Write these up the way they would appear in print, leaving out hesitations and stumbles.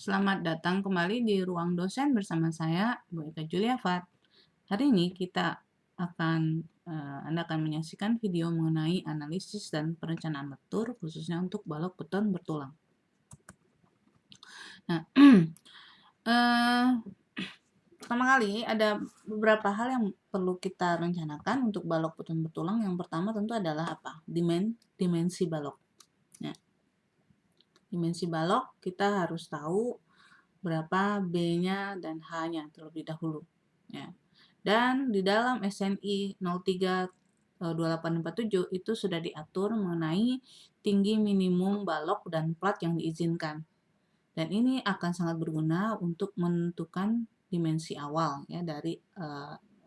Selamat datang kembali di ruang dosen bersama saya, Bu Eka Juliafat. Hari ini Anda akan menyaksikan video mengenai analisis dan perencanaan lektur, khususnya untuk balok beton bertulang. Nah, eh, pertama kali ada beberapa hal yang perlu kita rencanakan untuk balok beton bertulang. Yang pertama tentu adalah apa? Dimensi balok. Nah, dimensi balok kita harus tahu berapa B-nya dan H-nya terlebih dahulu. Ya. Dan di dalam SNI 032847 itu sudah diatur mengenai tinggi minimum balok dan plat yang diizinkan. Dan ini akan sangat berguna untuk menentukan dimensi awal ya dari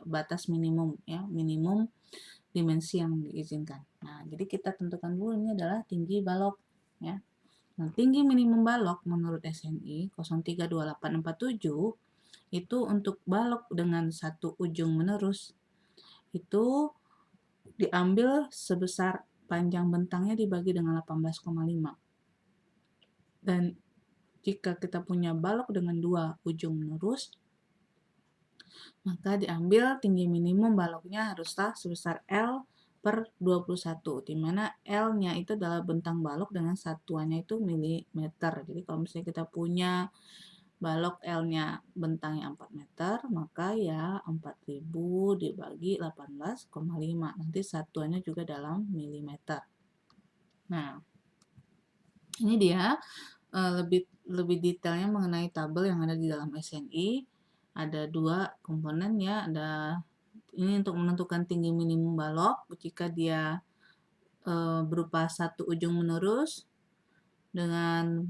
batas minimum ya, minimum dimensi yang diizinkan. Nah, jadi kita tentukan dulu ini adalah tinggi balok ya. Nah, tinggi minimum balok menurut SNI 032847 itu untuk balok dengan satu ujung menerus itu diambil sebesar panjang bentangnya dibagi dengan 18,5. Dan jika kita punya balok dengan dua ujung menerus, maka diambil tinggi minimum baloknya haruslah sebesar L/21, di mana L-nya itu adalah bentang balok dengan satuannya itu milimeter. Jadi kalau misalnya kita punya balok L-nya bentangnya 4 meter, maka ya 4000 dibagi 18,5. Nanti satuannya juga dalam milimeter. Nah, ini dia lebih detailnya mengenai tabel yang ada di dalam SNI. Ada dua komponen ya, ada ini untuk menentukan tinggi minimum balok jika dia berupa satu ujung menerus dengan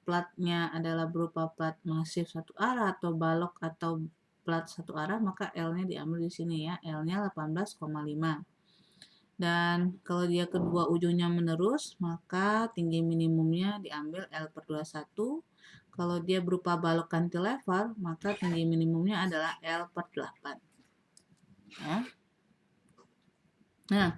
platnya adalah berupa plat masif satu arah atau balok atau plat satu arah, maka L-nya diambil di sini ya, L-nya 18,5. Dan kalau dia kedua ujungnya menerus, maka tinggi minimumnya diambil L/21. Kalau dia berupa balok cantilever, maka tinggi minimumnya adalah L/8. Ya. Nah,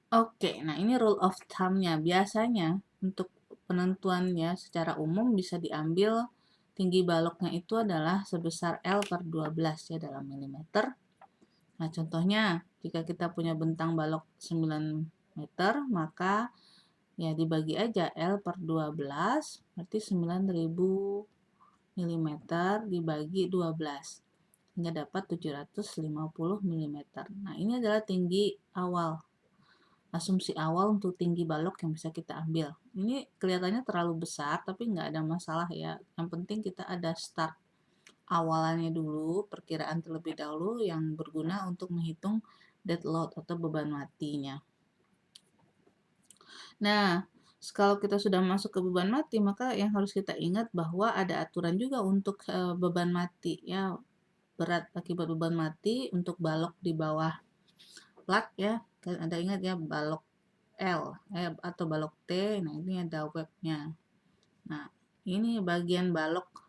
oke. Nah, ini rule of thumb-nya. Biasanya untuk penentuannya secara umum bisa diambil tinggi baloknya itu adalah sebesar L/12 ya dalam milimeter. Nah, contohnya jika kita punya bentang balok 9 meter, maka ya dibagi aja L/12 berarti 9000 mm dibagi 12 hingga dapat 750 mm. Nah, ini adalah tinggi awal. Asumsi awal untuk tinggi balok yang bisa kita ambil. Ini kelihatannya terlalu besar tapi nggak ada masalah ya. Yang penting kita ada start awalannya dulu, perkiraan terlebih dahulu yang berguna untuk menghitung dead load atau beban matinya. Nah, kalau kita sudah masuk ke beban mati, maka yang harus kita ingat bahwa ada aturan juga untuk beban mati ya, berat akibat beban mati untuk balok di bawah plat ya. Anda ingat ya, balok L atau balok T. Nah, ini ada webnya. Nah, ini bagian balok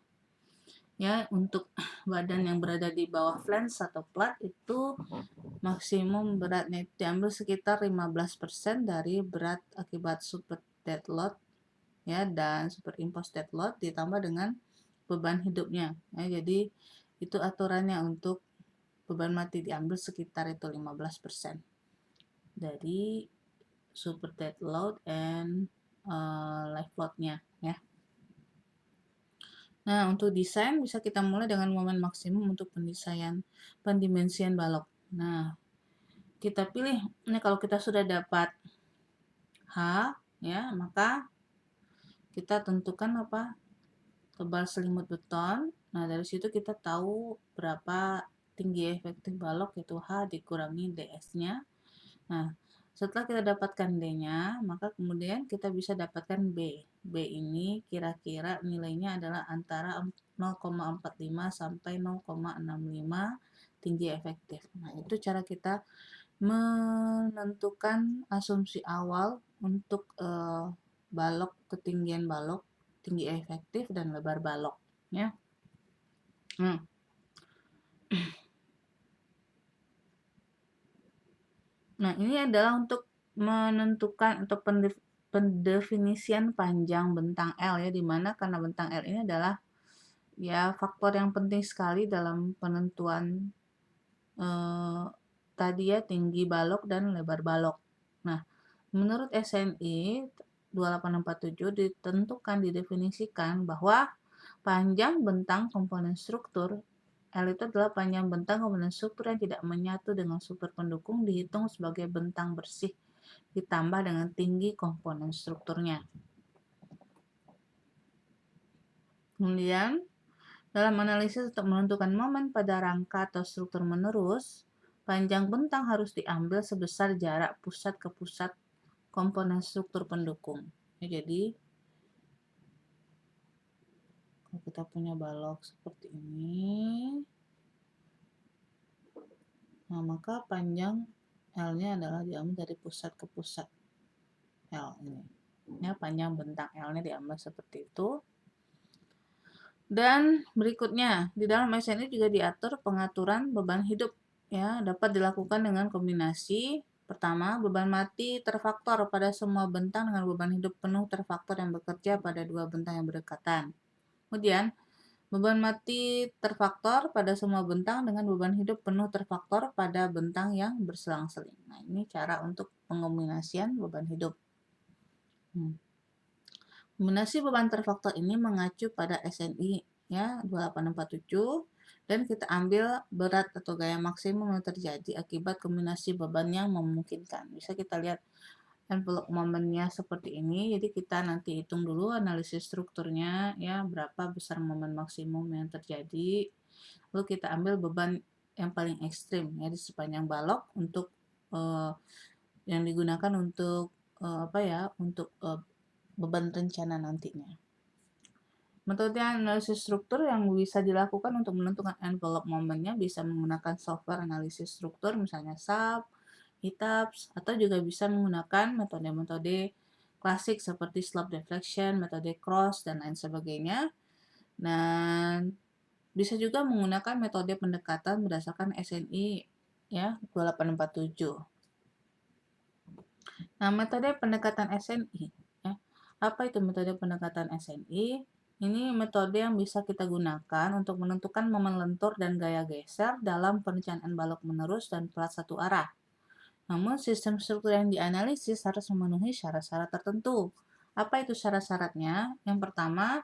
ya, untuk badan yang berada di bawah flange atau plat itu maksimum beratnya diambil sekitar 15% dari berat akibat super dead load ya dan superimposed dead load ditambah dengan beban hidupnya ya. Jadi itu aturannya untuk beban mati diambil sekitar itu 15% dari super dead load and life load-nya ya. Nah, untuk desain bisa kita mulai dengan momen maksimum untuk pendimensian balok. Nah, kita pilih ini kalau kita sudah dapat H ya, maka kita tentukan apa? Tebal selimut beton. Nah, dari situ kita tahu berapa tinggi efektif balok, yaitu H dikurangi DS-nya. Nah, setelah kita dapatkan D-nya, maka kemudian kita bisa dapatkan B. B ini kira-kira nilainya adalah antara 0,45 sampai 0,65 tinggi efektif. Nah, itu cara kita menentukan asumsi awal untuk balok, ketinggian balok, tinggi efektif, dan lebar balok. Ya. Nah, ini adalah untuk menentukan atau pendefinisian panjang bentang L ya, dimana karena bentang L ini adalah ya faktor yang penting sekali dalam penentuan tadi ya tinggi balok dan lebar balok. Nah, menurut SNI 2847 ditentukan didefinisikan bahwa panjang bentang komponen struktur L itu adalah panjang bentang komponen struktur yang tidak menyatu dengan struktur pendukung dihitung sebagai bentang bersih ditambah dengan tinggi komponen strukturnya. Kemudian, dalam analisis untuk menentukan momen pada rangka atau struktur menerus, panjang bentang harus diambil sebesar jarak pusat ke pusat komponen struktur pendukung. Ya, jadi, kalau kita punya balok seperti ini, nah maka panjang L-nya adalah diambil dari pusat ke pusat L ini. Ya, panjang bentang L-nya diambil seperti itu. Dan berikutnya, di dalam SNI juga diatur pengaturan beban hidup. Ya, dapat dilakukan dengan kombinasi. Pertama, beban mati terfaktor pada semua bentang dengan beban hidup penuh terfaktor yang bekerja pada dua bentang yang berdekatan. Kemudian, beban mati terfaktor pada semua bentang dengan beban hidup penuh terfaktor pada bentang yang berselang-seling. Nah, ini cara untuk pengombinasian beban hidup. Kombinasi beban terfaktor ini mengacu pada SNI ya 2847 dan kita ambil berat atau gaya maksimum yang terjadi akibat kombinasi beban yang memungkinkan. Bisa kita lihat envelope momennya seperti ini. Jadi kita nanti hitung dulu analisis strukturnya ya berapa besar momen maksimum yang terjadi. Lalu kita ambil beban yang paling ekstrim ya di sepanjang balok untuk yang digunakan untuk apa ya untuk beban rencana nantinya. Metode analisis struktur yang bisa dilakukan untuk menentukan envelope momennya bisa menggunakan software analisis struktur misalnya SAP, ETABS, atau juga bisa menggunakan metode-metode klasik seperti slope deflection, metode cross, dan lain sebagainya. Dan bisa juga menggunakan metode pendekatan berdasarkan SNI ya 2847. Nah, metode pendekatan SNI ya. Apa itu metode pendekatan SNI? Ini metode yang bisa kita gunakan untuk menentukan momen lentur dan gaya geser dalam perencanaan balok menerus dan plat satu arah. Namun, sistem struktur yang dianalisis harus memenuhi syarat-syarat tertentu. Apa itu syarat-syaratnya? Yang pertama,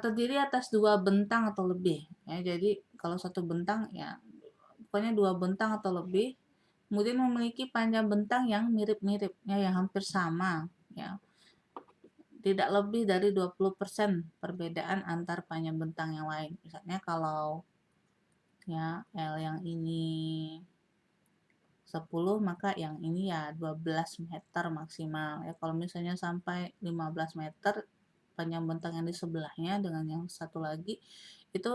terdiri atas dua bentang atau lebih. Ya, jadi, kalau satu bentang, ya pokoknya dua bentang atau lebih. Kemudian memiliki panjang bentang yang mirip-mirip, ya, yang hampir sama. Ya. Tidak lebih dari 20% perbedaan antar panjang bentang yang lain. Misalnya kalau ya L yang ini 10 maka yang ini ya 12 meter maksimal. Ya kalau misalnya sampai 15 meter panjang bentang yang di sebelahnya dengan yang satu lagi itu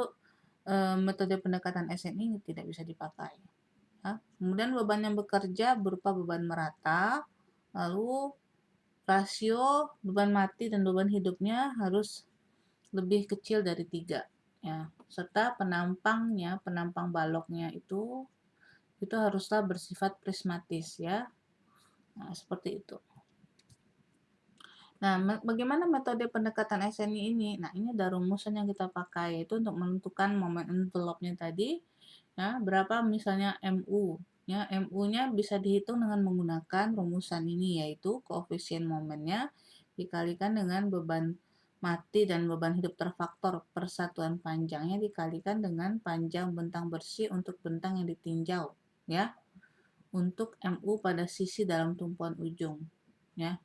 metode pendekatan SNI tidak bisa dipakai. Ya. Kemudian beban yang bekerja berupa beban merata, lalu rasio beban mati dan beban hidupnya harus lebih kecil dari 3 ya. Serta penampang baloknya itu haruslah bersifat prismatis ya. Nah, seperti itu. Nah, bagaimana metode pendekatan SNI ini? Nah, ini ada rumusan yang kita pakai yaitu untuk menentukan momen envelope-nya tadi ya, berapa misalnya MU ya. MU-nya bisa dihitung dengan menggunakan rumusan ini yaitu koefisien momennya dikalikan dengan beban mati dan beban hidup terfaktor persatuan panjangnya dikalikan dengan panjang bentang bersih untuk bentang yang ditinjau ya untuk MU pada sisi dalam tumpuan ujung ya.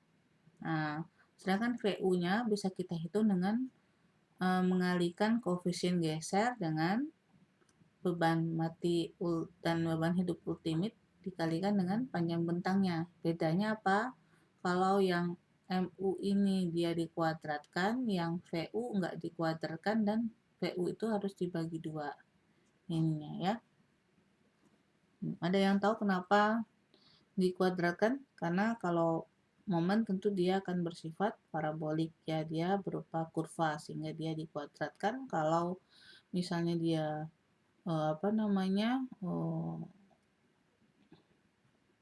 Nah, sedangkan VU-nya bisa kita hitung dengan mengalihkan koefisien geser dengan beban mati dan beban hidup ultimate dikalikan dengan panjang bentangnya. Bedanya apa? Kalau yang MU ini dia dikuadratkan, yang VU enggak dikuadratkan dan VU itu harus dibagi 2 ininya ya. Ada yang tahu kenapa dikuadratkan? Karena kalau momen tentu dia akan bersifat parabolik ya, dia berupa kurva sehingga dia dikuadratkan. Kalau misalnya dia apa namanya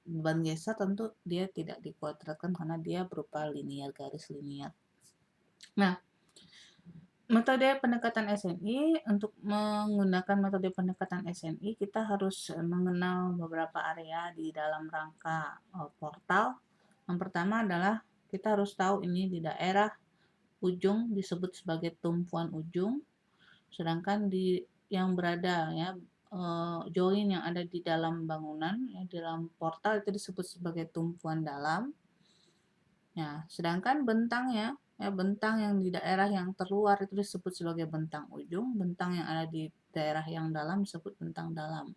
beban geser tentu dia tidak dikuadratkan karena dia berupa linear, garis linear. Nah, metode pendekatan SNI, untuk menggunakan metode pendekatan SNI, kita harus mengenal beberapa area di dalam rangka portal. Yang pertama adalah kita harus tahu ini di daerah ujung disebut sebagai tumpuan ujung, sedangkan di yang berada ya join yang ada di dalam bangunan ya, di dalam portal itu disebut sebagai tumpuan dalam. Ya, sedangkan bentangnya ya, bentang yang di daerah yang terluar itu disebut sebagai bentang ujung, bentang yang ada di daerah yang dalam disebut bentang dalam.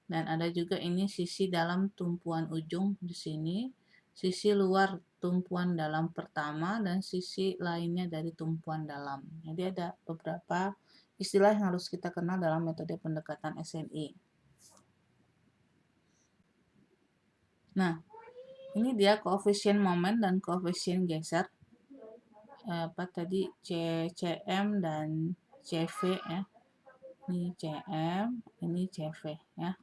Dan ada juga ini sisi dalam tumpuan ujung di sini, sisi luar tumpuan dalam pertama, dan sisi lainnya dari tumpuan dalam. Jadi ada beberapa istilah yang harus kita kenal dalam metode pendekatan SNI. Nah, ini dia koefisien momen dan koefisien geser. Apa tadi CM dan CV ya. Ini CM, ini CV ya.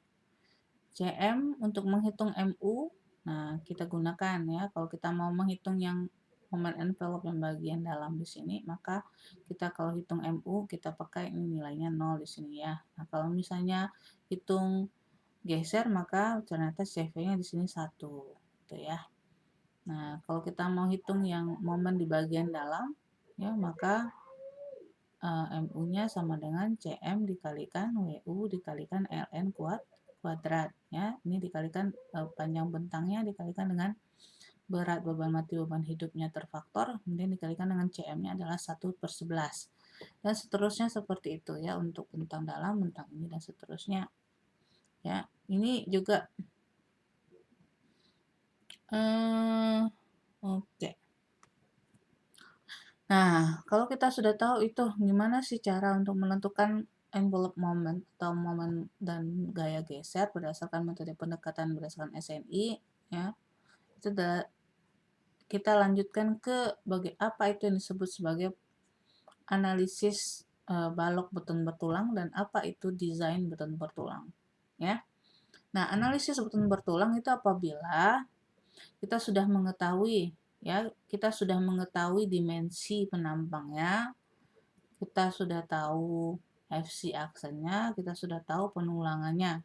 CM untuk menghitung MU, nah kita gunakan ya. Kalau kita mau menghitung yang momen envelope yang bagian dalam di sini, maka kita kalau hitung MU kita pakai ini nilainya 0 di sini ya. Nah, kalau misalnya hitung geser maka ternyata CV-nya di sini 1 gitu ya. Nah, kalau kita mau hitung yang momen di bagian dalam ya, maka MU-nya sama dengan CM dikalikan WU dikalikan LN kuadrat ya. Ini dikalikan panjang bentangnya dikalikan dengan berat beban mati beban hidupnya terfaktor, kemudian dikalikan dengan CM-nya adalah 1/11. Dan seterusnya seperti itu ya untuk bentang dalam, bentang ini dan seterusnya. Ya, ini juga oke. Nah, kalau kita sudah tahu itu gimana sih cara untuk menentukan envelope moment atau momen dan gaya geser berdasarkan metode pendekatan berdasarkan SNI ya. Itu kita lanjutkan ke apa itu yang disebut sebagai analisis balok beton bertulang dan apa itu desain beton bertulang ya. Nah, analisis beton bertulang itu apabila kita sudah mengetahui ya, kita sudah mengetahui dimensi penampangnya, kita sudah tahu FC aksennya, kita sudah tahu penulangannya.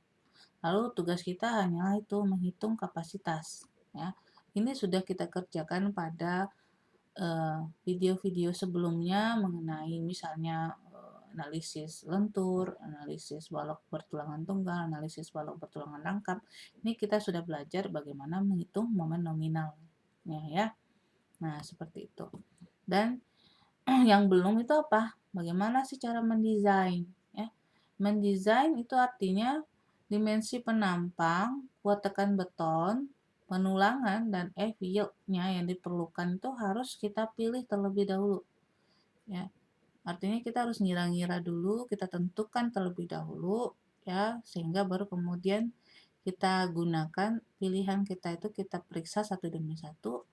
Lalu tugas kita hanyalah itu menghitung kapasitas. Ya, ini sudah kita kerjakan pada video-video sebelumnya mengenai misalnya analisis lentur, analisis balok bertulangan tunggal, analisis balok bertulangan rangkap. Ini kita sudah belajar bagaimana menghitung momen nominal. Ya. Nah, seperti itu. Dan yang belum itu apa? Bagaimana sih cara mendesain? Ya, mendesain itu artinya dimensi penampang, kuat tekan beton, penulangan, dan yield-nya yang diperlukan itu harus kita pilih terlebih dahulu. Ya, artinya kita harus ngira-ngira dulu, kita tentukan terlebih dahulu, ya, sehingga baru kemudian kita gunakan pilihan kita itu kita periksa satu demi satu,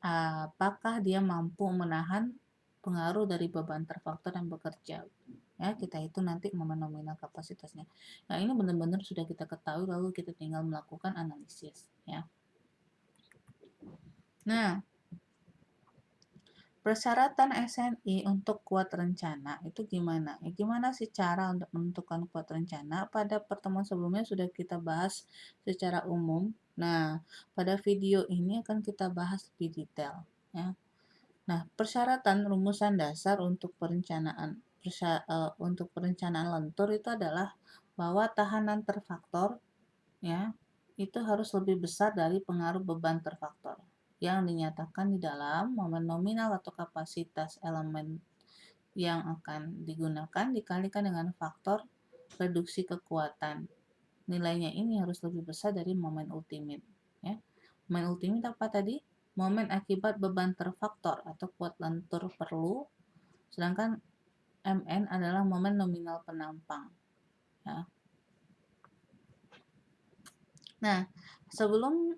apakah dia mampu menahan pengaruh dari beban terfaktor yang bekerja. Ya, kita itu nanti momen nominal kapasitasnya. Nah, ini benar-benar sudah kita ketahui lalu kita tinggal melakukan analisis ya. Nah, persyaratan SNI untuk kuat rencana itu gimana? Gimana sih cara untuk menentukan kuat rencana? Pada pertemuan sebelumnya sudah kita bahas secara umum. Nah, pada video ini akan kita bahas lebih detail ya. Nah, persyaratan rumusan dasar untuk perencanaan lentur itu adalah bahwa tahanan terfaktor ya itu harus lebih besar dari pengaruh beban terfaktor yang dinyatakan di dalam momen nominal atau kapasitas elemen yang akan digunakan dikalikan dengan faktor reduksi kekuatan. Nilainya ini harus lebih besar dari momen ultimate ya. Momen ultimate apa tadi? Momen akibat beban terfaktor atau kuat lentur perlu, sedangkan MN adalah momen nominal penampang. Ya. Nah, sebelum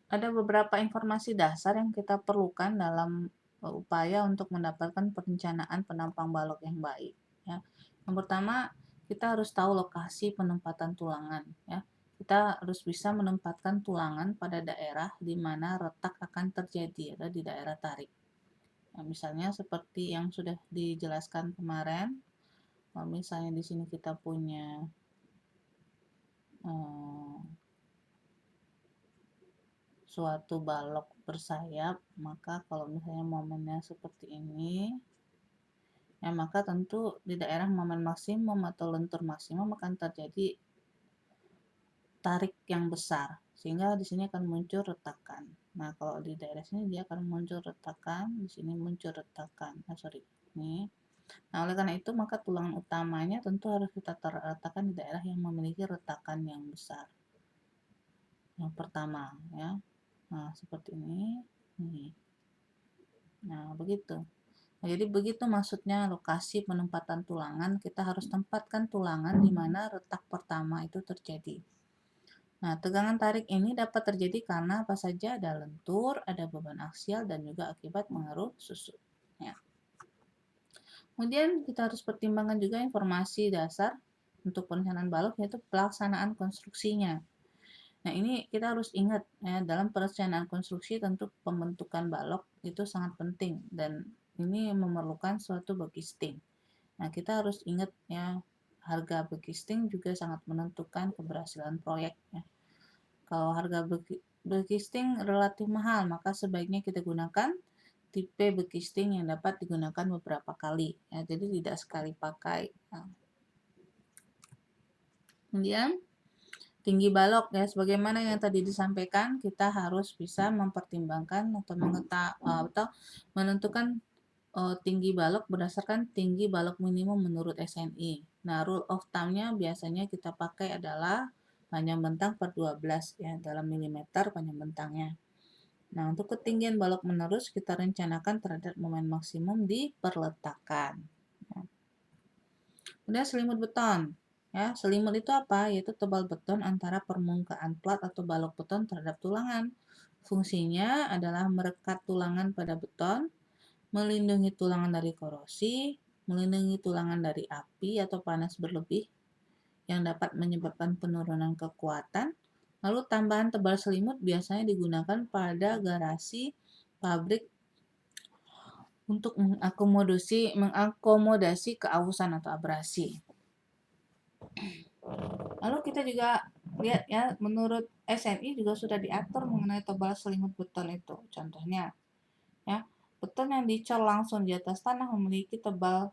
ada beberapa informasi dasar yang kita perlukan dalam upaya untuk mendapatkan perencanaan penampang balok yang baik. Ya. Yang pertama, kita harus tahu lokasi penempatan tulangan ya. Kita harus bisa menempatkan tulangan pada daerah di mana retak akan terjadi, ada di daerah tarik. Nah, misalnya seperti yang sudah dijelaskan kemarin, kalau misalnya di sini kita punya suatu balok bersayap, maka kalau misalnya momennya seperti ini, ya maka tentu di daerah momen maksimum atau lentur maksimum akan terjadi tarik yang besar, sehingga di sini akan muncul retakan. Nah, kalau di daerah sini dia akan muncul retakan, di sini muncul retakan. Ini. Nah, oleh karena itu maka tulangan utamanya tentu harus kita letakkan di daerah yang memiliki retakan yang besar. Yang pertama, ya. Nah, seperti ini. Nih. Nah, begitu. Nah, jadi begitu maksudnya lokasi penempatan tulangan, kita harus tempatkan tulangan di mana retak pertama itu terjadi. Nah, tegangan tarik ini dapat terjadi karena apa saja, ada lentur, ada beban aksial, dan juga akibat pengaruh susut. Ya. Kemudian kita harus pertimbangkan juga informasi dasar untuk perencanaan balok, yaitu pelaksanaan konstruksinya. Nah, ini kita harus ingat ya, dalam perencanaan konstruksi tentu pembentukan balok itu sangat penting dan ini memerlukan suatu backcasting. Nah, kita harus ingat ya, harga backcasting juga sangat menentukan keberhasilan proyek ya. Kalau harga backcasting relatif mahal, maka sebaiknya kita gunakan tipe backcasting yang dapat digunakan beberapa kali ya, jadi tidak sekali pakai. Nah, kemudian tinggi balok ya, sebagaimana yang tadi disampaikan, kita harus bisa mempertimbangkan atau menentukan tinggi balok berdasarkan tinggi balok minimum menurut SNI. Nah, rule of thumb-nya biasanya kita pakai adalah panjang bentang per 12 ya, dalam milimeter panjang bentangnya. Nah, untuk ketinggian balok menerus kita rencanakan terhadap momen maksimum di perletakan. Nah, kemudian selimut beton. Ya, selimut itu apa? Yaitu tebal beton antara permukaan plat atau balok beton terhadap tulangan. Fungsinya adalah merekat tulangan pada beton, melindungi tulangan dari korosi, melindungi tulangan dari api atau panas berlebih yang dapat menyebabkan penurunan kekuatan. Lalu tambahan tebal selimut biasanya digunakan pada garasi pabrik untuk mengakomodasi keausan atau abrasi. Lalu kita juga lihat ya, menurut SNI juga sudah diatur mengenai tebal selimut beton itu. Contohnya, ya, beton yang dicor langsung di atas tanah memiliki tebal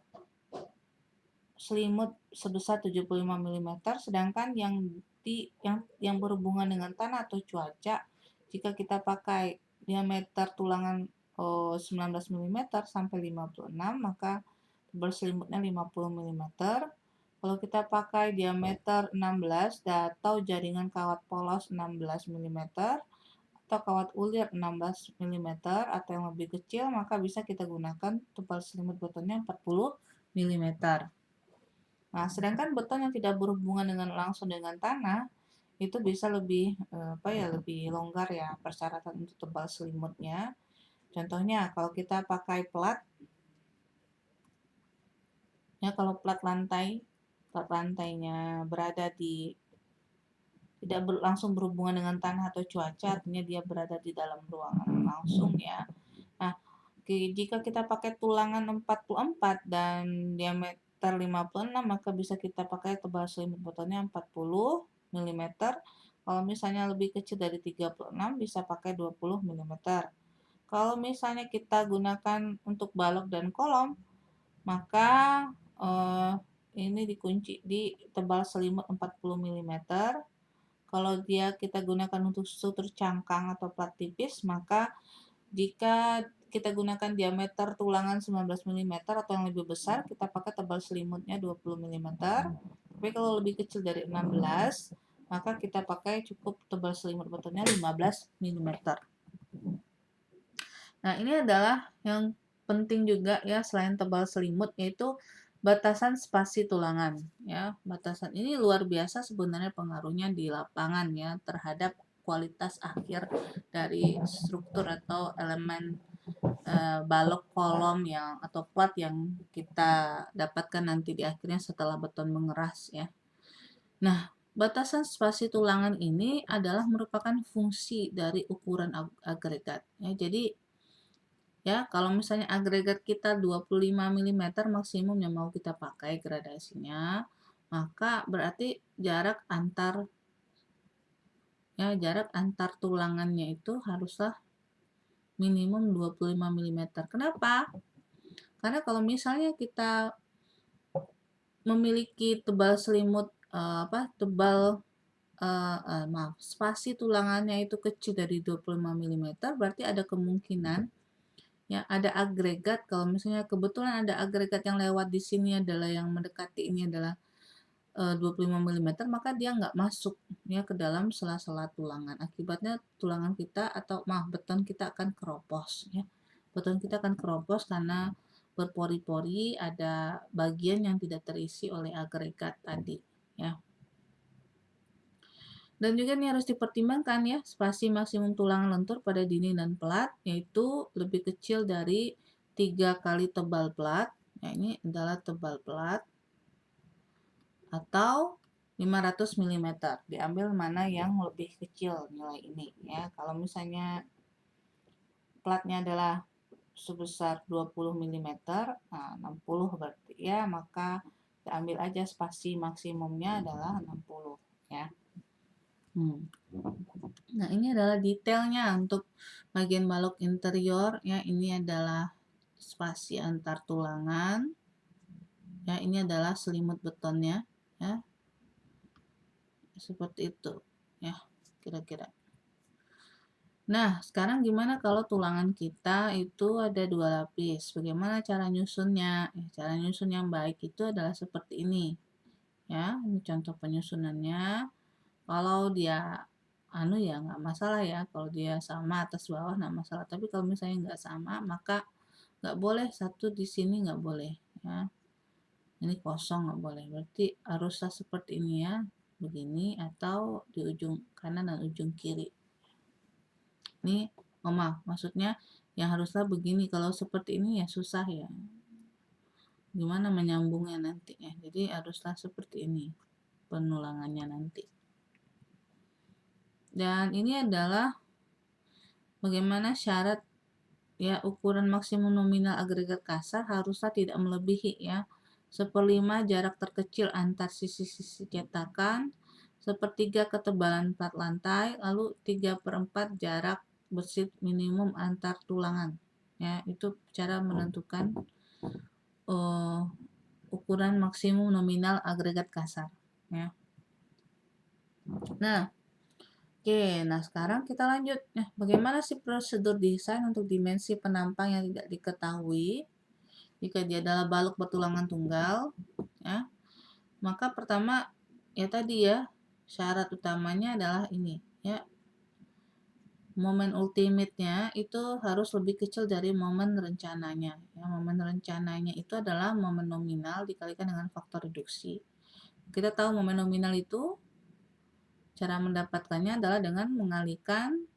selimut sebesar 75 mm, sedangkan yang berhubungan dengan tanah atau cuaca, jika kita pakai diameter tulangan 19 mm sampai 56, maka tebal selimutnya 50 mm. Kalau kita pakai diameter 16 atau jaringan kawat polos 16 mm atau kawat ulir 16 mm atau yang lebih kecil, maka bisa kita gunakan tebal selimut betonnya 40 mm. Nah, sedangkan beton yang tidak berhubungan langsung dengan tanah itu bisa lebih lebih longgar ya persyaratan untuk tebal selimutnya. Contohnya kalau kita pakai plat ya, kalau plat lantainya berada di tidak langsung berhubungan dengan tanah atau cuaca, artinya dia berada di dalam ruangan langsung ya. Nah, jika kita pakai tulangan 44 dan diameter 56, maka bisa kita pakai tebal selimut betonnya 40 mm. Kalau misalnya lebih kecil dari 36, bisa pakai 20 mm. Kalau misalnya kita gunakan untuk balok dan kolom, maka ini dikunci di tebal selimut 40 mm. Kalau kita gunakan untuk struktur cangkang atau plat tipis, maka jika kita gunakan diameter tulangan 19 mm atau yang lebih besar, kita pakai tebal selimutnya 20 mm. Tapi kalau lebih kecil dari 16, maka kita pakai cukup tebal selimut betonnya 15 mm. Nah, ini adalah yang penting juga ya, selain tebal selimut, yaitu batasan spasi tulangan ya. Batasan ini luar biasa sebenarnya pengaruhnya di lapangan ya terhadap kualitas akhir dari struktur atau elemen balok kolom yang atau plat yang kita dapatkan nanti di akhirnya setelah beton mengeras ya. Nah, batasan spasi tulangan ini adalah merupakan fungsi dari ukuran agregat ya. Jadi ya, kalau misalnya agregat kita 25 mm maksimum yang mau kita pakai gradasinya, maka berarti jarak antar tulangannya itu haruslah minimum 25 mm. Kenapa? Karena kalau misalnya kita memiliki tebal selimut spasi tulangannya itu kecil dari 25 mm, berarti ada kemungkinan ya ada agregat. Kalau misalnya kebetulan ada agregat yang lewat di sini adalah yang mendekati ini adalah 25 mm, maka dia nggak masuk ya ke dalam sela-sela tulangan. Akibatnya tulangan kita beton kita akan keropos ya. Beton kita akan keropos karena berpori-pori, ada bagian yang tidak terisi oleh agregat tadi ya. Dan juga ini harus dipertimbangkan ya, spasi maksimum tulang lentur pada dinding dan plat yaitu lebih kecil dari 3 kali tebal plat. Ya, ini adalah tebal plat atau 500 mm. Diambil mana yang lebih kecil nilai ini ya. Kalau misalnya platnya adalah sebesar 20 mm, nah 60 berarti ya, maka diambil aja spasi maksimumnya adalah 60 ya. Nah, ini adalah detailnya untuk bagian balok interior ya. Ini adalah spasi antar tulangan. Ya, ini adalah selimut betonnya ya. Seperti itu ya, kira-kira. Nah, sekarang gimana kalau tulangan kita itu ada 2 lapis? Bagaimana cara nyusunnya? Cara nyusun yang baik itu adalah seperti ini. Ya, ini contoh penyusunannya. Kalau dia ya nggak masalah ya, kalau dia sama atas bawah nggak masalah, tapi kalau misalnya nggak sama maka nggak boleh, satu di sini nggak boleh ya, ini kosong nggak boleh, berarti haruslah seperti ini ya, begini atau di ujung kanan dan ujung kiri. Ini maksudnya yang haruslah begini, kalau seperti ini ya susah ya, gimana menyambungnya nanti ya, jadi haruslah seperti ini penulangannya nanti. Dan ini adalah bagaimana syarat ya, ukuran maksimum nominal agregat kasar haruslah tidak melebihi ya 1/5 jarak terkecil antar sisi-sisi cetakan, 1/3 ketebalan plat lantai, lalu 3/4 jarak besit minimum antar tulangan. Ya, itu cara menentukan ukuran maksimum nominal agregat kasar ya. Nah, oke, nah sekarang kita lanjut. Nah, bagaimana sih prosedur desain untuk dimensi penampang yang tidak diketahui jika dia adalah balok bertulangan tunggal? Ya, maka pertama ya tadi ya, syarat utamanya adalah ini ya, momen ultimate-nya itu harus lebih kecil dari momen rencananya. Ya, momen rencananya itu adalah momen nominal dikalikan dengan faktor reduksi. Kita tahu momen nominal itu cara mendapatkannya adalah dengan mengalihkan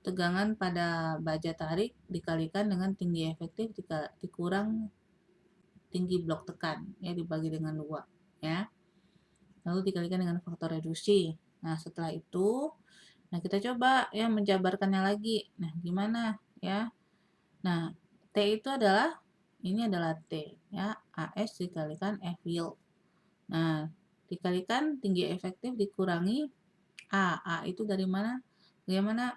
tegangan pada baja tarik dikalikan dengan tinggi efektif dikurang tinggi blok tekan ya, dibagi dengan 2 ya. Lalu dikalikan dengan faktor reduksi. Nah, setelah itu kita coba ya menjabarkannya lagi. Nah, gimana ya? Nah, T itu adalah T ya, AS dikalikan F yield. Nah, dikalikan tinggi efektif dikurangi A. A itu dari mana? Bagaimana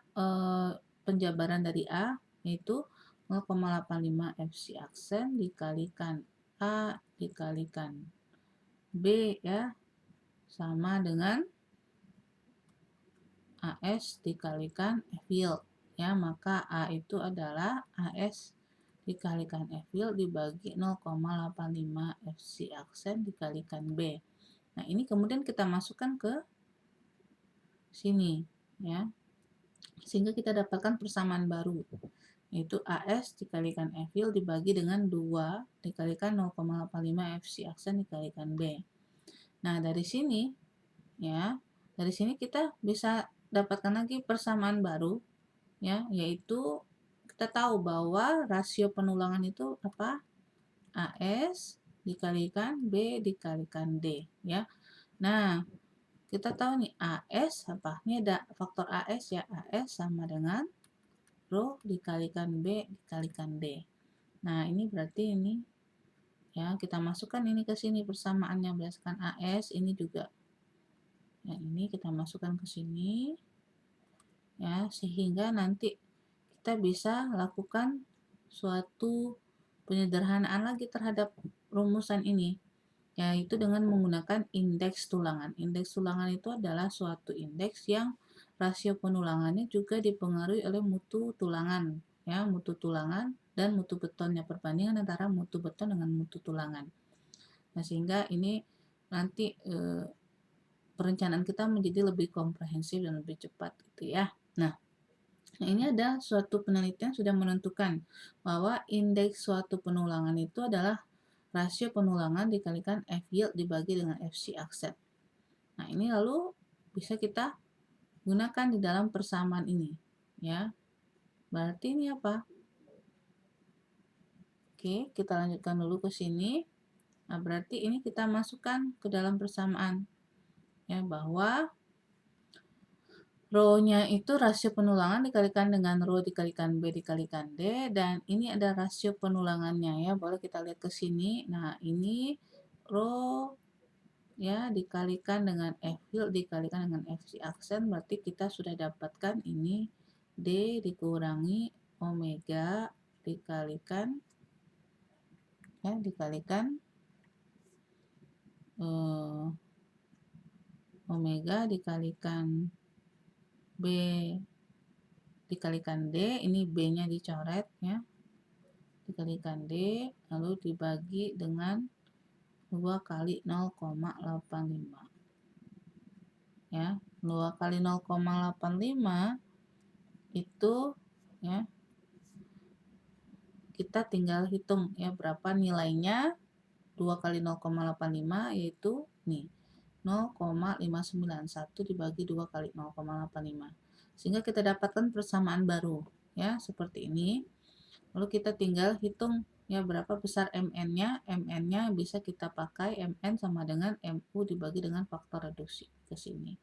penjabaran dari A? Yaitu 0,85 FC aksen dikalikan A dikalikan B ya, sama dengan AS dikalikan F yield ya, maka A itu adalah AS dikalikan F yield dibagi 0,85 FC aksen dikalikan B. Nah, ini kemudian kita masukkan ke sini ya, sehingga kita dapatkan persamaan baru, yaitu AS dikalikan F yield dibagi dengan 2 dikalikan 0,85 FC aksen dikalikan B. Nah, dari sini ya, dari sini kita bisa dapatkan lagi persamaan baru ya, yaitu kita tahu bahwa rasio penulangan itu apa? AS dikalikan B dikalikan D ya. Nah, kita tahu nih AS apa? Ini ada faktor AS ya. AS sama dengan Rho dikalikan B dikalikan D. Nah, ini berarti ini ya, kita masukkan ini ke sini persamaannya berdasarkan AS, ini juga. Ya, ini kita masukkan ke sini ya, sehingga nanti kita bisa lakukan suatu penyederhanaan lagi terhadap rumusan ini, yaitu dengan menggunakan indeks tulangan. Indeks tulangan itu adalah suatu indeks yang rasio penulangannya juga dipengaruhi oleh mutu tulangan, ya, mutu tulangan dan mutu betonnya, perbandingan antara mutu beton dengan mutu tulangan. Nah, sehingga ini nanti perencanaan kita menjadi lebih komprehensif dan lebih cepat gitu ya. Nah, ini ada suatu penelitian sudah menentukan bahwa indeks suatu penulangan itu adalah rasio penulangan dikalikan F yield dibagi dengan FC aksen. Nah, ini lalu bisa kita gunakan di dalam persamaan ini, ya. Berarti ini apa? Oke, kita lanjutkan dulu ke sini. Nah, berarti ini kita masukkan ke dalam persamaan, ya, bahwa Rho-nya itu rasio penulangan dikalikan dengan Rho dikalikan B dikalikan D, dan ini ada rasio penulangannya ya. Boleh kita lihat ke sini. Nah, ini Rho ya dikalikan dengan F yield dikalikan dengan FC aksen, berarti kita sudah dapatkan ini D dikurangi omega dikalikan ya dikalikan omega dikalikan B dikalikan D, ini B-nya dicoret ya, dikalikan D, lalu dibagi dengan 2 kali 0,85 ya, 2 kali 0,85 itu ya kita tinggal hitung ya berapa nilainya. 2 kali 0,85 yaitu nih 0,591 dibagi 2 kali 0,85, sehingga kita dapatkan persamaan baru ya seperti ini. Lalu kita tinggal hitung ya berapa besar MN-nya. MN-nya bisa kita pakai MN sama dengan MU dibagi dengan faktor reduksi ke sini.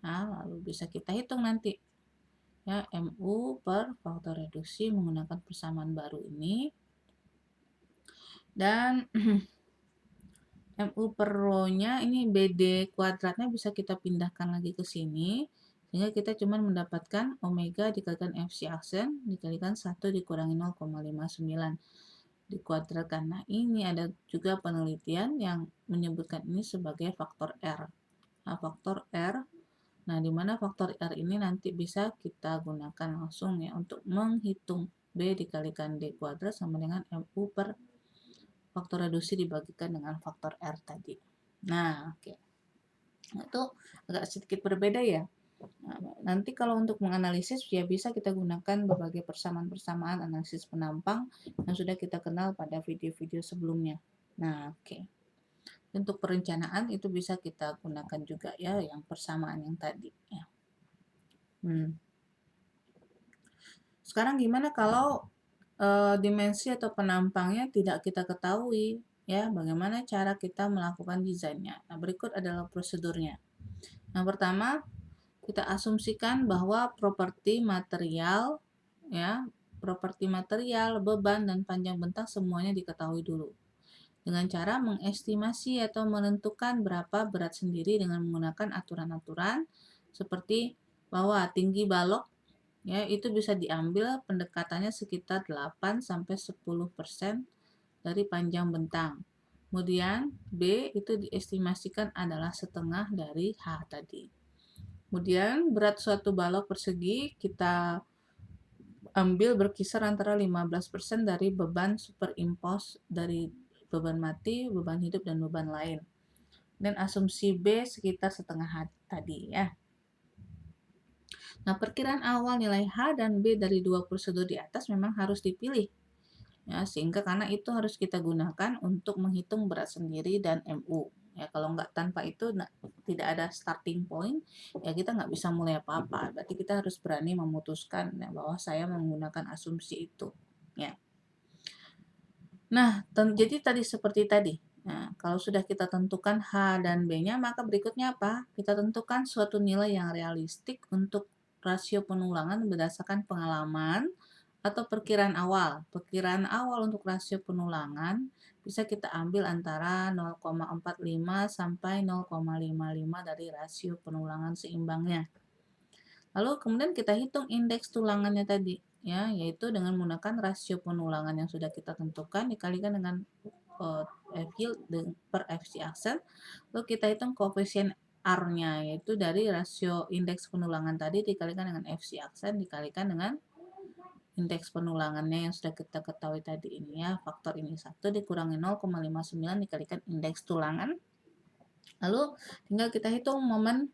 Nah, lalu bisa kita hitung nanti ya MU per faktor reduksi menggunakan persamaan baru ini. Dan MU per Rho-nya ini BD kuadratnya bisa kita pindahkan lagi ke sini, sehingga kita cuma mendapatkan omega dikalikan FC aksen dikalikan 1 dikurangi 0,59 dikuadratkan. Nah, ini ada juga penelitian yang menyebutkan ini sebagai faktor R. Nah, faktor R. Nah, di mana faktor R ini nanti bisa kita gunakan langsung ya untuk menghitung B dikalikan D kuadrat sama dengan MU per faktor reduksi dibagikan dengan faktor R tadi. Nah, oke. Nah, itu agak sedikit berbeda ya. Nah, nanti kalau untuk menganalisis ya bisa kita gunakan berbagai persamaan-persamaan analisis penampang yang sudah kita kenal pada video-video sebelumnya. Nah, oke. Untuk perencanaan itu bisa kita gunakan juga ya yang persamaan yang tadi ya. Sekarang gimana kalau dimensi atau penampangnya tidak kita ketahui ya, bagaimana cara kita melakukan desainnya. Nah, berikut adalah prosedurnya. Yang pertama, kita asumsikan bahwa properti material ya, properti material, beban dan panjang bentang semuanya diketahui dulu. Dengan cara mengestimasi atau menentukan berapa berat sendiri dengan menggunakan aturan-aturan seperti bahwa tinggi balok ya itu bisa diambil pendekatannya sekitar 8 sampai 10% dari panjang bentang. Kemudian B itu diestimasikan adalah setengah dari H tadi. Kemudian berat suatu balok persegi kita ambil berkisar antara 15% dari beban superimpos dari beban mati, beban hidup, dan beban lain. Dan asumsi B sekitar setengah H tadi ya. Nah, perkiraan awal nilai H dan B dari dua prosedur di atas memang harus dipilih. Ya, sehingga karena itu harus kita gunakan untuk menghitung berat sendiri dan MU. Ya, kalau nggak tanpa itu tidak ada starting point, ya kita nggak bisa mulai apa-apa. Berarti kita harus berani memutuskan ya, bahwa saya menggunakan asumsi itu. Ya. Nah, jadi tadi seperti tadi. Nah, kalau sudah kita tentukan H dan B-nya, maka berikutnya apa? Kita tentukan suatu nilai yang realistik untuk rasio pengulangan berdasarkan pengalaman atau perkiraan awal. Perkiraan awal untuk rasio pengulangan bisa kita ambil antara 0,45 sampai 0,55 dari rasio pengulangan seimbangnya. Lalu kemudian kita hitung indeks tulangannya tadi, ya, yaitu dengan menggunakan rasio penulangan yang sudah kita tentukan dikalikan dengan F yield per FC aksen, lalu kita hitung koefisien R-nya, yaitu dari rasio indeks penulangan tadi dikalikan dengan FC aksen dikalikan dengan indeks penulangannya yang sudah kita ketahui tadi ini ya, faktor ini 1 dikurangi 0,59 dikalikan indeks tulangan. Lalu tinggal kita hitung momen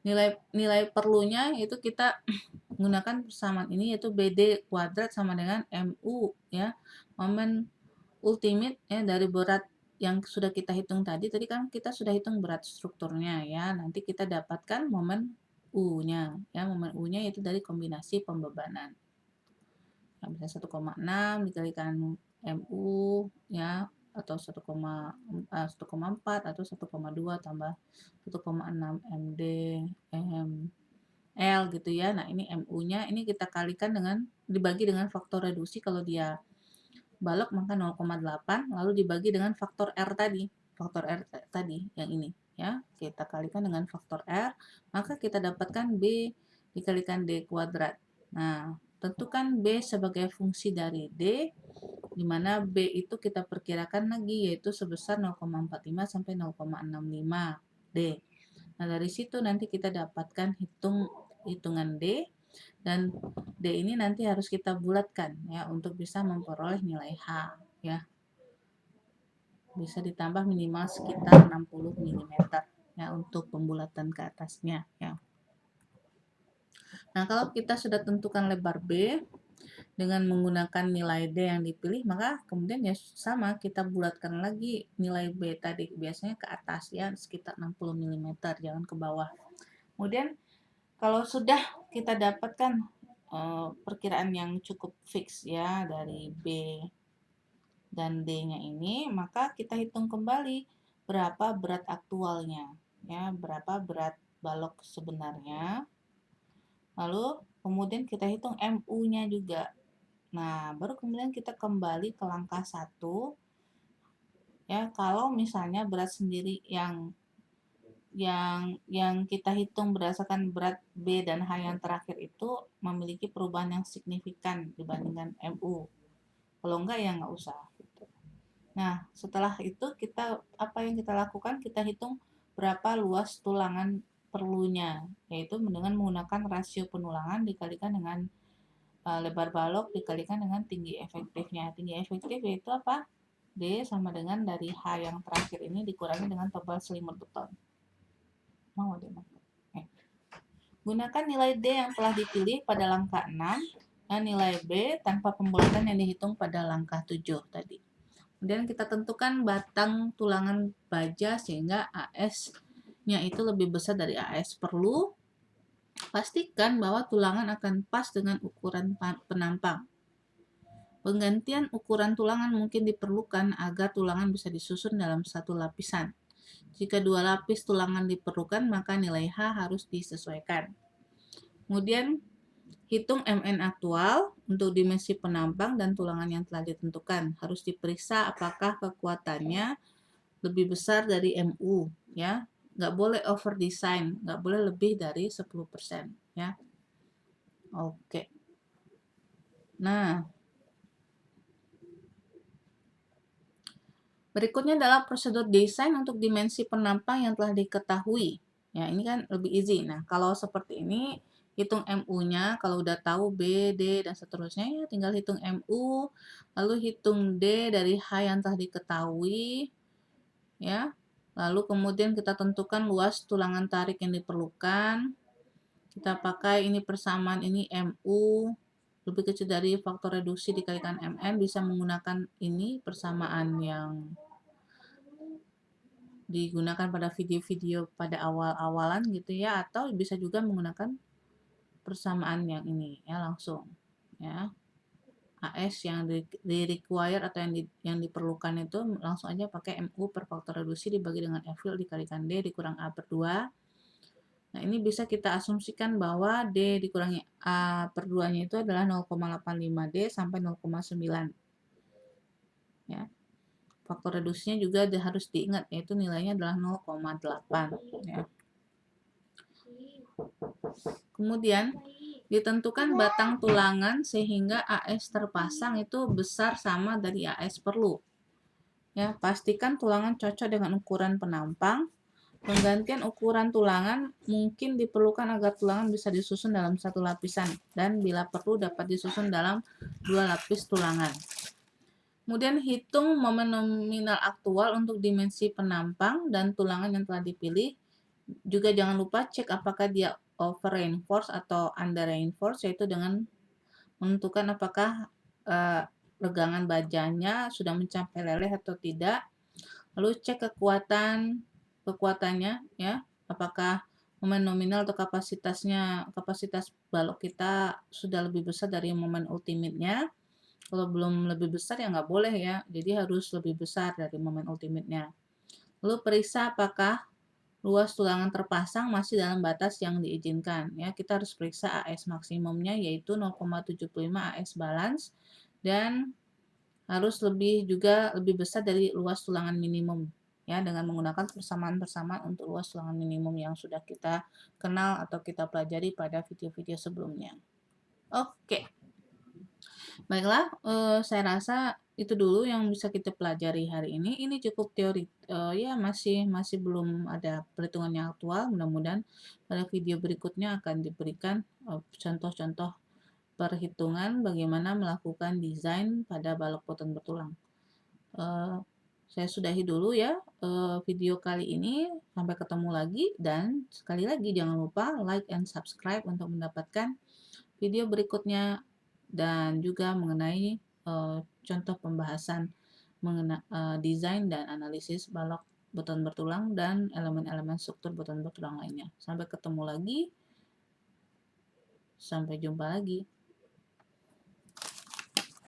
nilai perlunya, yaitu kita menggunakan persamaan ini, yaitu BD kuadrat sama dengan MU ya, momen ultimate ya dari berat yang sudah kita hitung tadi kan kita sudah hitung berat strukturnya ya, nanti kita dapatkan momen U-nya ya, momen U-nya yaitu dari kombinasi pembebanan. Ya, bisa 1,6 dikalikan MU ya, atau 1,4 atau 1,2 tambah 1,6 MD L gitu ya. Nah, ini MU-nya ini kita kalikan dengan dibagi dengan faktor reduksi, kalau dia balok maka 0,8, lalu dibagi dengan faktor R tadi. Faktor R tadi yang ini ya. Kita kalikan dengan faktor R, maka kita dapatkan B dikalikan D kuadrat. Nah, tentukan B sebagai fungsi dari D, di mana B itu kita perkirakan lagi yaitu sebesar 0,45 sampai 0,65 D. Nah, dari situ nanti kita dapatkan hitungan D, dan D ini nanti harus kita bulatkan ya untuk bisa memperoleh nilai H ya. Bisa ditambah minimal sekitar 60 mm ya untuk pembulatan ke atasnya ya. Nah, kalau kita sudah tentukan lebar B dengan menggunakan nilai D yang dipilih, maka kemudian ya sama, kita bulatkan lagi nilai B tadi, biasanya ke atas ya, sekitar 60 mm, jangan ke bawah. Kemudian kalau sudah kita dapatkan perkiraan yang cukup fix ya dari B dan D-nya ini, maka kita hitung kembali berapa berat aktualnya ya, berapa berat balok sebenarnya. Lalu kemudian kita hitung MU-nya juga. Nah, baru kemudian kita kembali ke langkah 1 ya, kalau misalnya berat sendiri yang kita hitung berdasarkan berat B dan H yang terakhir itu memiliki perubahan yang signifikan dibandingkan MU. Kalau enggak ya enggak usah. Nah, setelah itu apa yang kita lakukan? Kita hitung berapa luas tulangan perlunya, yaitu dengan menggunakan rasio penulangan dikalikan dengan lebar balok dikalikan dengan tinggi efektifnya. Tinggi efektif yaitu apa? D sama dengan dari H yang terakhir ini dikurangi dengan tebal selimut beton. Mau deh. Gunakan nilai D yang telah dipilih pada langkah 6 dan nilai B tanpa pembulatan yang dihitung pada langkah 7 tadi. Kemudian kita tentukan batang tulangan baja sehingga AS-nya itu lebih besar dari AS perlu. Pastikan bahwa tulangan akan pas dengan ukuran penampang. Penggantian ukuran tulangan mungkin diperlukan agar tulangan bisa disusun dalam satu lapisan. Jika 2 lapis tulangan diperlukan, maka nilai H harus disesuaikan. Kemudian hitung MN aktual untuk dimensi penampang dan tulangan yang telah ditentukan. Harus diperiksa apakah kekuatannya lebih besar dari MU ya. Nggak boleh over design, nggak boleh lebih dari 10% ya. Oke. Nah, berikutnya adalah prosedur desain untuk dimensi penampang yang telah diketahui. Ya, ini kan lebih easy. Nah, kalau seperti ini, hitung MU-nya, kalau udah tahu B, D, dan seterusnya, ya tinggal hitung MU, lalu hitung D dari H yang telah diketahui, ya. Lalu kemudian kita tentukan luas tulangan tarik yang diperlukan. Kita pakai ini persamaan ini MU, lebih kecil dari faktor reduksi dikalikan MN, bisa menggunakan ini persamaan yang digunakan pada video-video pada awal-awalan gitu ya, atau bisa juga menggunakan persamaan yang ini ya langsung ya. AS yang require atau yang diperlukan itu langsung aja pakai MU per faktor reduksi dibagi dengan FL dikalikan D dikurang A per 2. Nah, ini bisa kita asumsikan bahwa D dikurangi A per 2-nya itu adalah 0,85 D sampai 0,9. Ya. Faktor reduksinya juga harus diingat, yaitu nilainya adalah 0,8. Ya. Kemudian, ditentukan batang tulangan sehingga AS terpasang itu besar sama dari AS perlu. Ya, pastikan tulangan cocok dengan ukuran penampang. Penggantian ukuran tulangan mungkin diperlukan agar tulangan bisa disusun dalam satu lapisan dan bila perlu dapat disusun dalam 2 lapis tulangan. Kemudian hitung momen nominal aktual untuk dimensi penampang dan tulangan yang telah dipilih. Juga jangan lupa cek apakah dia over reinforce atau under reinforce, yaitu dengan menentukan apakah regangan bajanya sudah mencapai leleh atau tidak. Lalu cek kekuatannya ya, apakah momen nominal atau kapasitas balok kita sudah lebih besar dari momen ultimate-nya. Kalau belum lebih besar ya nggak boleh ya, jadi harus lebih besar dari momen ultimate-nya. Lalu periksa apakah luas tulangan terpasang masih dalam batas yang diizinkan ya. Kita harus periksa AS maksimumnya yaitu 0,75 AS balance dan harus lebih besar dari luas tulangan minimum ya, dengan menggunakan persamaan-persamaan untuk luas tulangan minimum yang sudah kita kenal atau kita pelajari pada video-video sebelumnya. Oke. Baiklah, saya rasa itu dulu yang bisa kita pelajari hari ini. Ini cukup teori, ya masih belum ada perhitungan yang aktual. Mudah-mudahan pada video berikutnya akan diberikan contoh-contoh perhitungan bagaimana melakukan desain pada balok boton bertulang. Saya sudahi dulu ya video kali ini. Sampai ketemu lagi dan sekali lagi jangan lupa like and subscribe untuk mendapatkan video berikutnya dan juga mengenai contoh pembahasan mengenai desain dan analisis balok boton bertulang dan elemen-elemen struktur boton bertulang lainnya. Sampai ketemu lagi. Sampai jumpa lagi.